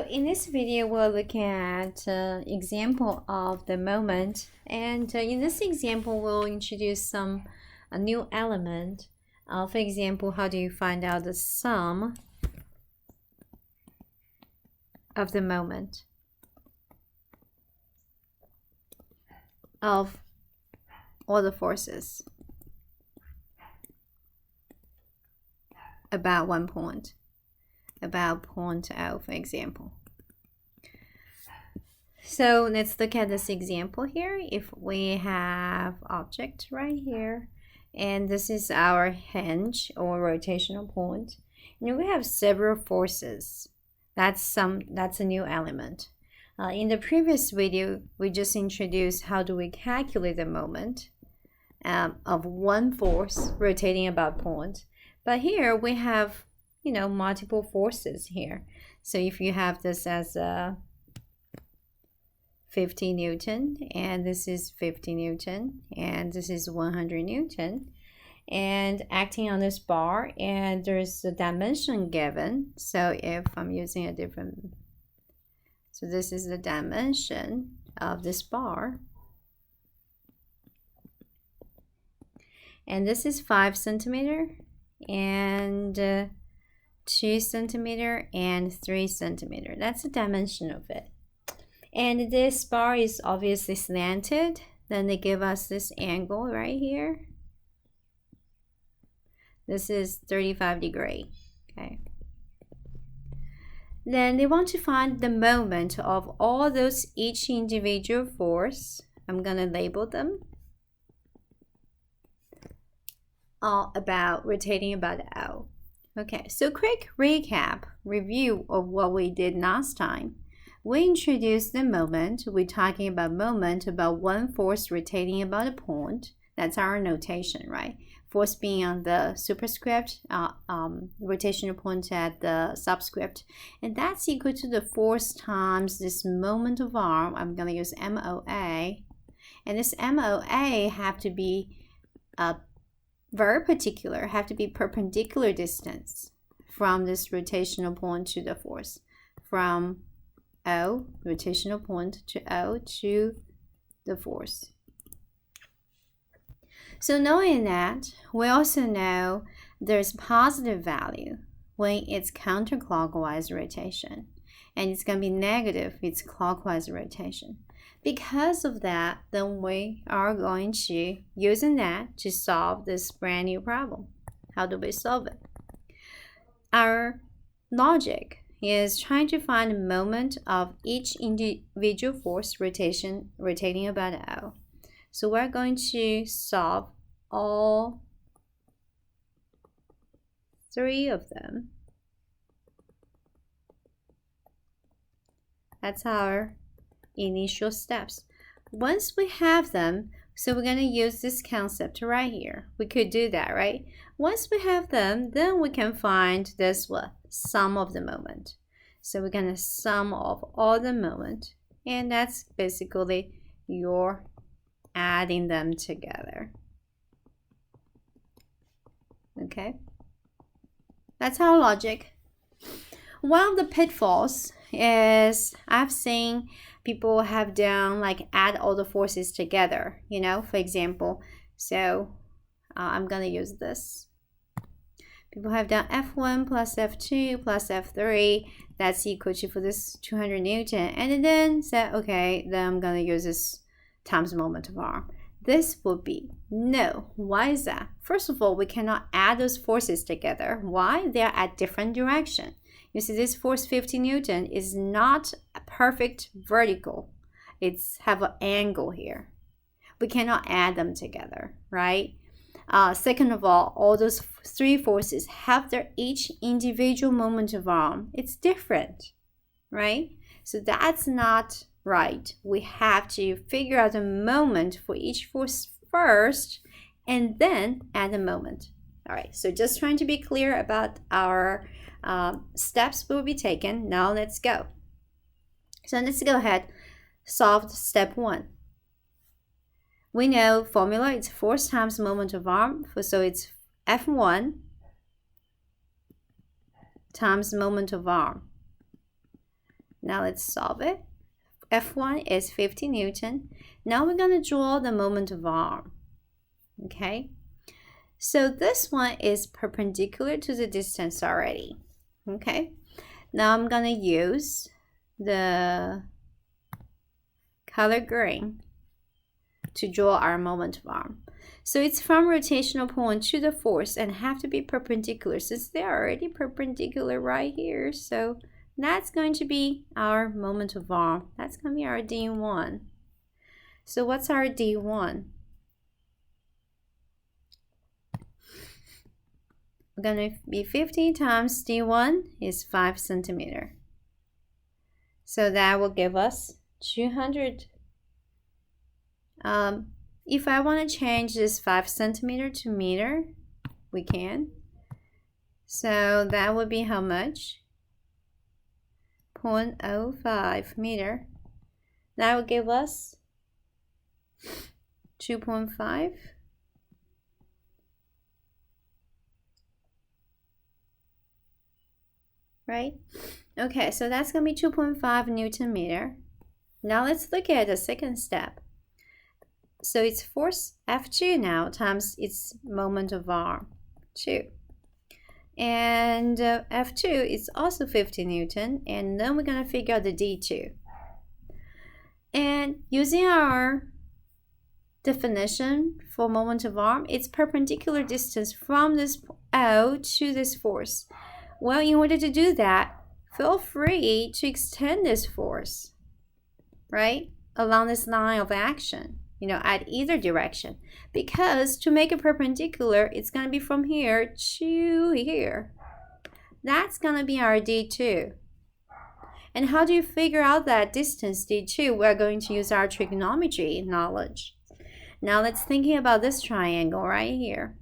So in this video, we're looking at example of the moment, and in this example, we'll introduce a new element. For example, how do you find out the sum of the moment of all the forces about one point? About point O, for example. So let's look at this example here. If we have object right here, and this is our hinge or rotational point, and we have several forces. That's a new element. In the previous video, we just introduced how do we calculate the moment of one force rotating about point. But here we have multiple forces here. So if you have this as a 50 Newton, and this is 50 Newton, and this is 100 Newton, and acting on this bar, and there's a dimension given. So if I'm using a different, so this is the dimension of this bar, and this is 5 centimeter, and 2 centimeter and 3 centimeter. That's the dimension of it. And this bar is obviously slanted. Then they give us this angle right here. This is 35 degrees. Okay. Then they want to find the moment of all those each individual force. I'm gonna label them. All about rotating about O. Okay, so quick review of what we did last time. We introduced the moment. We're talking about moment about one force rotating about a point. That's our notation, right? Force being on the superscript, rotational point at the subscript. And that's equal to the force times this moment of arm. I'm going to use MOA. And this MOA have to be very particular, have to be perpendicular distance from this rotational point to the force, from O, rotational point, to O to the force. So knowing that, we also know there's positive value when it's counterclockwise rotation, and it's going to be negative if it's clockwise rotation. Because of that, then we are going to using that to solve this brand new problem. How do we solve it? Our logic is trying to find the moment of each individual force rotating about O. So we're going to solve all 3 of them. That's our initial steps. Once we have them, so we're going to use this concept right here. We could do that, right? Once we have them, then we can find this sum of the moment. So we're going to sum of all the moment, and that's basically you're adding them together. Okay, that's our logic. One of the pitfalls is I've seen people have done like add all the forces together, for example. So I'm gonna use this. People have done F1 plus F2 plus F3. That's equal to, for this, 200 Newton, and then say, okay, then I'm gonna use this times moment of arm. This would be no. Why is that? First of all, we cannot add those forces together. Why? They are at different direction. You see, this force 50 Newton is not a perfect vertical. It's have an angle here. We cannot add them together, right? Second of all those 3 forces have their each individual moment of arm. It's different, right? So that's not right. We have to figure out the moment for each force first, and then add the moment. All right, so just trying to be clear about our steps will be taken. Now let's go. So let's go ahead, solve step 1. We know formula, it's force times moment of arm, so it's F1 times moment of arm. Now let's solve it. F1 is 50 Newton. Now we're going to draw the moment of arm. Okay, so this one is perpendicular to the distance already. Okay, now I'm going to use the color green to draw our moment of arm. So it's from rotational point to the force and have to be perpendicular since they're already perpendicular right here. So that's going to be our moment of arm. That's going to be our D1. So what's our D1? We're going to be 50 times D1 is 5 centimeter. So that will give us 200. If I want to change this 5 centimeter to meter, we can. So that would be how much? 0.05 meter. That will give us 2.5. Right? Okay, so that's going to be 2.5 Newton meter. Now let's look at the second step. So it's force F2 now times its moment of arm, 2. And F2 is also 50 Newton. And then we're going to figure out the D2. And using our definition for moment of arm, it's perpendicular distance from this O to this force. Well, in order to do that, feel free to extend this force, right, along this line of action. At either direction, because to make it perpendicular, it's going to be from here to here. That's going to be our D2. And how do you figure out that distance D2? We're going to use our trigonometry knowledge. Now let's think about this triangle right here.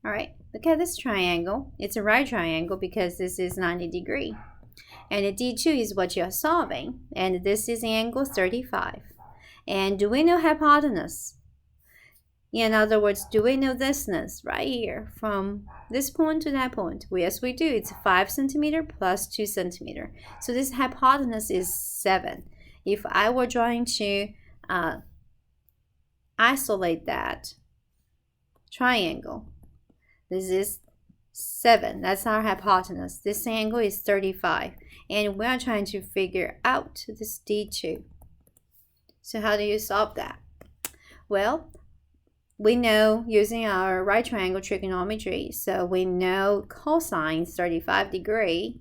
All right, look at this triangle. It's a right triangle because this is 90 degrees. And the D2 is what you're solving. And this is angle 35. And do we know hypotenuse? In other words, do we know thisness right here from this point to that point? Well, yes, we do. It's 5 centimeter plus 2 centimeter. So this hypotenuse is 7. If I were trying to isolate that triangle, this is 7. That's our hypotenuse. This angle is 35. And we're trying to figure out this D2. So how do you solve that? Well, we know using our right triangle trigonometry. So we know cosine 35 degrees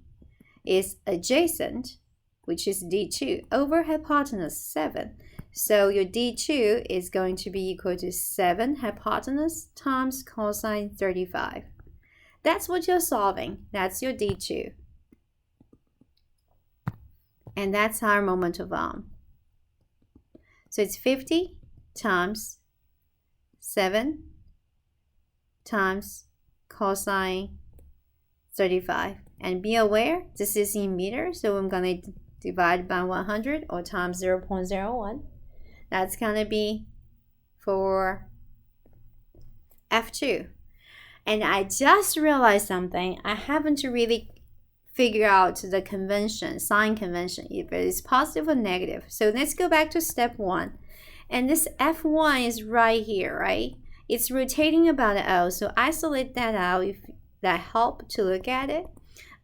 is adjacent, which is D2, over hypotenuse 7. So your D2 is going to be equal to 7 hypotenuse times cosine 35. That's what you're solving. That's your D2. And that's our moment of arm. So it's 50 times 7 times cosine 35. And be aware, this is in meters, so I'm going to divide by 100 or times 0.01. That's going to be for F2. And I just realized something. I haven't really figured out the convention, sign convention, if it is positive or negative. So let's go back to step 1. And this F1 is right here, right? It's rotating about O. So isolate that out if that helps to look at it.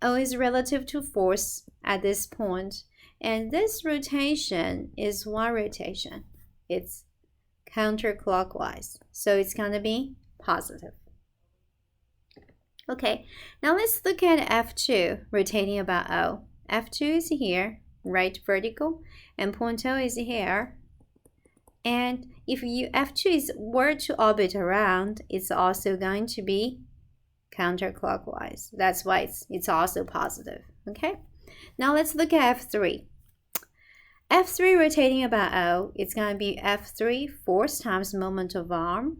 O is relative to force at this point. And this rotation is one rotation. It's counterclockwise. So it's going to be positive. Okay, now let's look at F2, rotating about O. F2 is here, right vertical, and point O is here. And if F2 were to orbit around, it's also going to be counterclockwise. That's why it's also positive. Okay, now let's look at F3. F3 rotating about O, it's going to be F3 force times moment of arm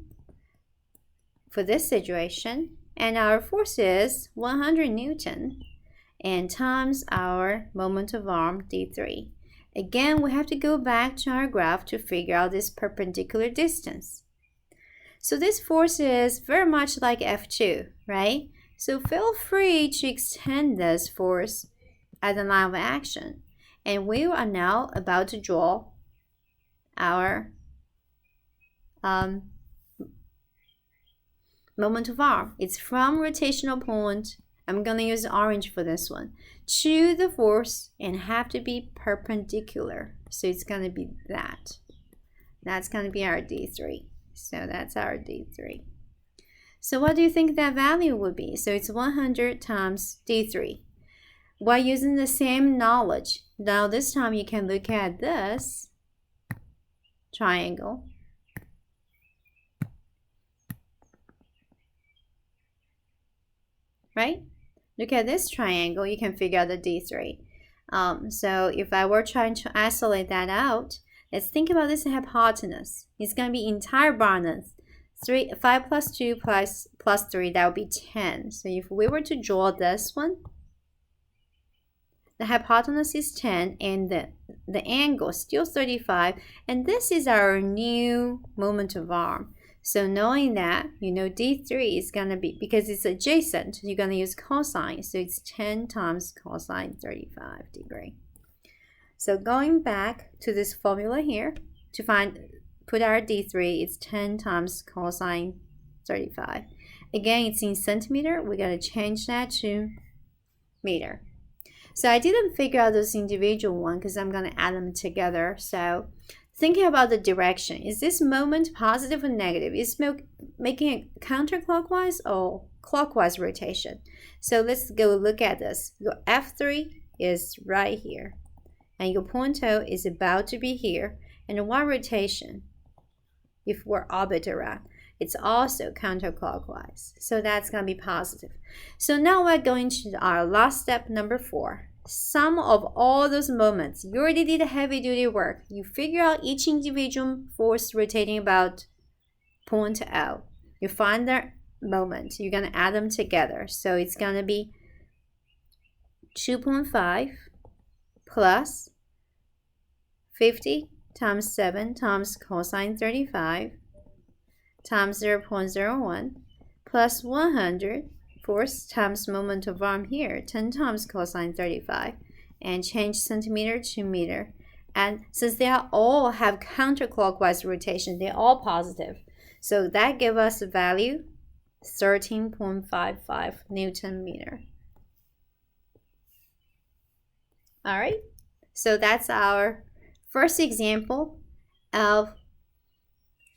for this situation. And our force is 100 Newton and times our moment of arm D3. Again, we have to go back to our graph to figure out this perpendicular distance. So this force is very much like F2, right? So feel free to extend this force at the line of action. And we are now about to draw our moment of arm. It's from rotational point, I'm going to use orange for this one, to the force and have to be perpendicular. So it's going to be that. That's going to be our D3. So that's our D3. So what do you think that value would be? So it's 100 times D3. While using the same knowledge, now this time you can look at this triangle. Right? Look at this triangle, you can figure out the D3. So if I were trying to isolate that out, let's think about this hypotenuse. It's going to be entire bar length. 5 plus 2 plus 3, that would be 10. So if we were to draw this one, the hypotenuse is 10 and the angle is still 35. And this is our new moment of arm. So knowing that, you know D3 is going to be, because it's adjacent, you're going to use cosine. So it's 10 times cosine 35 degree. So going back to this formula here, to put our D3, it's 10 times cosine 35. Again, it's in centimeter. We're going to change that to meter. So I didn't figure out those individual ones because I'm going to add them together. So thinking about the direction, is this moment positive or negative? Is making it counterclockwise or clockwise rotation? So let's go look at this. Your F3 is right here, and your point O is about to be here. And one rotation, if we're orbit around, it's also counterclockwise. So that's going to be positive. So now we're going to our last step, number 4. Sum of all those moments. You already did heavy duty work. You figure out each individual force rotating about point O. You find their moment. You're going to add them together. So it's going to be 2.5 plus 50 times 7 times cosine 35 times 0.01 plus 100 force times moment of arm here, 10 times cosine 35, and change centimeter to meter. And since they all have counterclockwise rotation, they're all positive. So that gives us a value 13.55 Newton meter. All right, so that's our first example of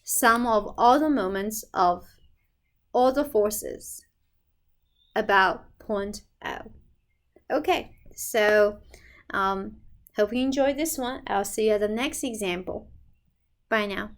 sum of all the moments of all the forces about point O. Okay, so hope you enjoyed this one. I'll see you at the next example. Bye now.